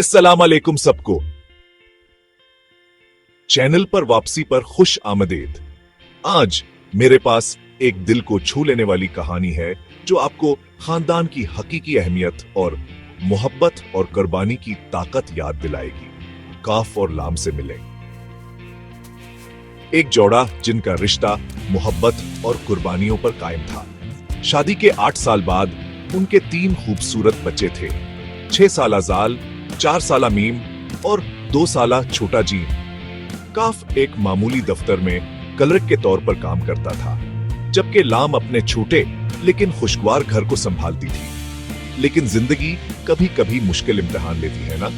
अस्सलाम वालेकुम सबको। चैनल पर वापसी पर खुश आमदेद। आज मेरे पास एक दिल को छू लेने वाली कहानी है जो आपको खानदान की हकीकी अहमियत और मोहब्बत और कुर्बानी की ताकत याद दिलाएगी। काफ और लाम से मिले एक जोड़ा जिनका रिश्ता मोहब्बत और कुर्बानियों पर कायम था। शादी के 8 साल बाद उनके 3 खूबसूरत बच्चे थे। 6 साला जाल, 4 साला मीम और 2 साला छोटा जीम। काफ एक मामूली दफ्तर में क्लर्क के तौर पर काम करता था, जबकि लाम अपने छोटे लेकिन खुशगवार घर को संभालती थी। लेकिन जिंदगी कभी कभी मुश्किल इम्तिहान लेती है ना।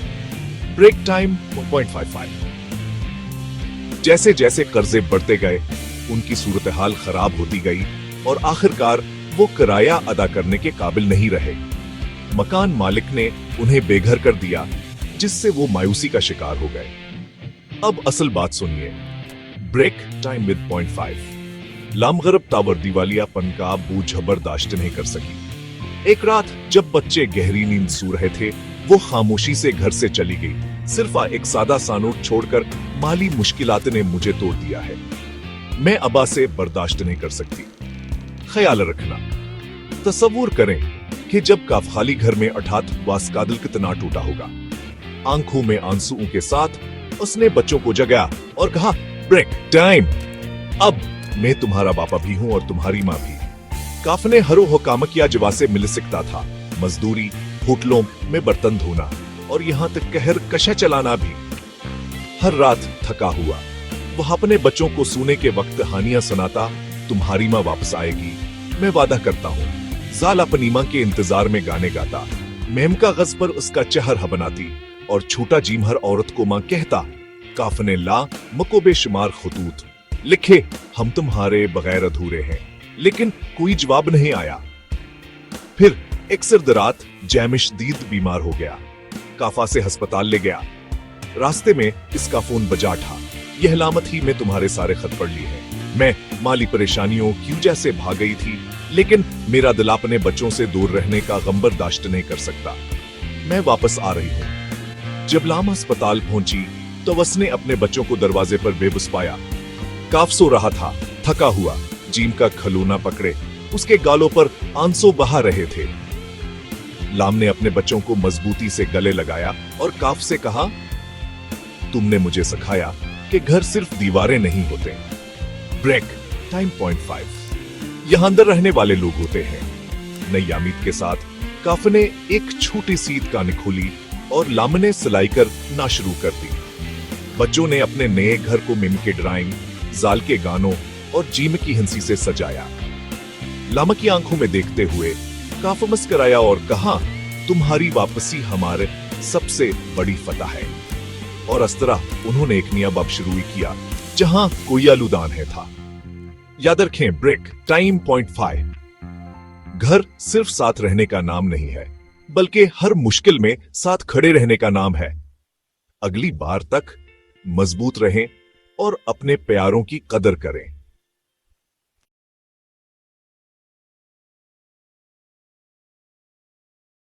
Break time 1.55। जैसे जैसे कर्जे बढ़ते गए उनकी सूरत हाल खराब होती गई और आखिरकार वो किराया अदा करने के काबिल नहीं रहे। मकान मालिक ने उन्हें बेघर कर दिया, जिससे वो मायूसी का शिकार हो गए। अब असल बात सुनिए। Break time with 0.5। लामगरब तावर दिवालियापन का बोझ बर्दाश्त नहीं कर सकी। एक रात जब बच्चे गहरी नींद सो रहे थे, वो खामोशी से घर से चली गई। सिर्फ एक सादा सा नोट छोड़कर, माली मुश्किलात ने मुझे तोड़ दिया है। मैं अबा से बर्दाश्त नहीं कर सकती। ख्याल रखना। तसव्वुर करें कि जब काफखाली घर में अर्थात वास्कादिल कितना टूटा होगा। आंखों में आंसुओं के साथ उसने बच्चों को जगाया और कहा, ब्रेक टाइम। अब मैं तुम्हारा बापा भी हूं और तुम्हारी मां भी। काफ ने हरो हुकाम किया जवा से मिल सकता था। मजदूरी, होटलों में बर्तन धोना और यहां तक कहर कशा चलाना भी। हर रात थका हुआ वह अपने बच्चों को सोने के वक्त कहानियां सुनाता। तुम्हारी मां वापस आएगी, मैं वादा करता हूं। जाल अपनी मां के इंतजार में गाने गाता। मेम का गज पर उसका चेहरा बनाती और छोटा जीम हर औरत को मां कहता। काफ ने ला मको बेशुमार खतूत लिखे, हम तुम्हारे बगैर अधूरे हैं, लेकिन कोई जवाब नहीं आया। फिर एक सर्द रात जैमिश दीद बीमार हो गया। काफा से अस्पताल ले गया। रास्ते में इसका फोन बजा था। यह लामत ही में तुम्हारे सारे खत पढ़ लिए हैं। मैं माली परेशानियों क्यों जैसे भाग गई थी, लेकिन मेरा दिल अपने बच्चों से दूर रहने का गम बर्दाश्त नहीं कर सकता। मैं वापस आ रही हूँ। जब लाम अस्पताल पहुंची तो उसने अपने बच्चों को दरवाजे पर बेबस पाया। काफ सो रहा था, थका हुआ। जीम का खलूना पकड़े उसके गालों पर आंसू बहा रहे थे। लाम ने अपने बच्चों को मजबूती से गले लगाया और काफ से कहा, तुमने मुझे सिखाया कि घर सिर्फ दीवारें नहीं होते। Break time 0.5। यहां अंदर रहने वाले लोग होते हैं। नई आमीद के साथ काफ ने एक छोटी सी दुकान खोली और लाम ने सिलाई करना शुरू कर दी। बच्चों ने अपने नए घर को मिम के ड्राइंग, जाल के गानों और जीम की हंसी से सजाया। लाम की आंखों में देखते हुए काफ मुस्कुराया और कहा, तुम्हारी वापसी हमारे सबसे बड़ी फतह है। और इस तरह उन्होंने एक नया बाब शुरू किया जहां कोई आलूदान है था। याद रखें, ब्रेक टाइम 0.5। घर सिर्फ साथ रहने का नाम नहीं है, बल्कि हर मुश्किल में साथ खड़े रहने का नाम है। अगली बार तक मजबूत रहें और अपने प्यारों की कदर करें।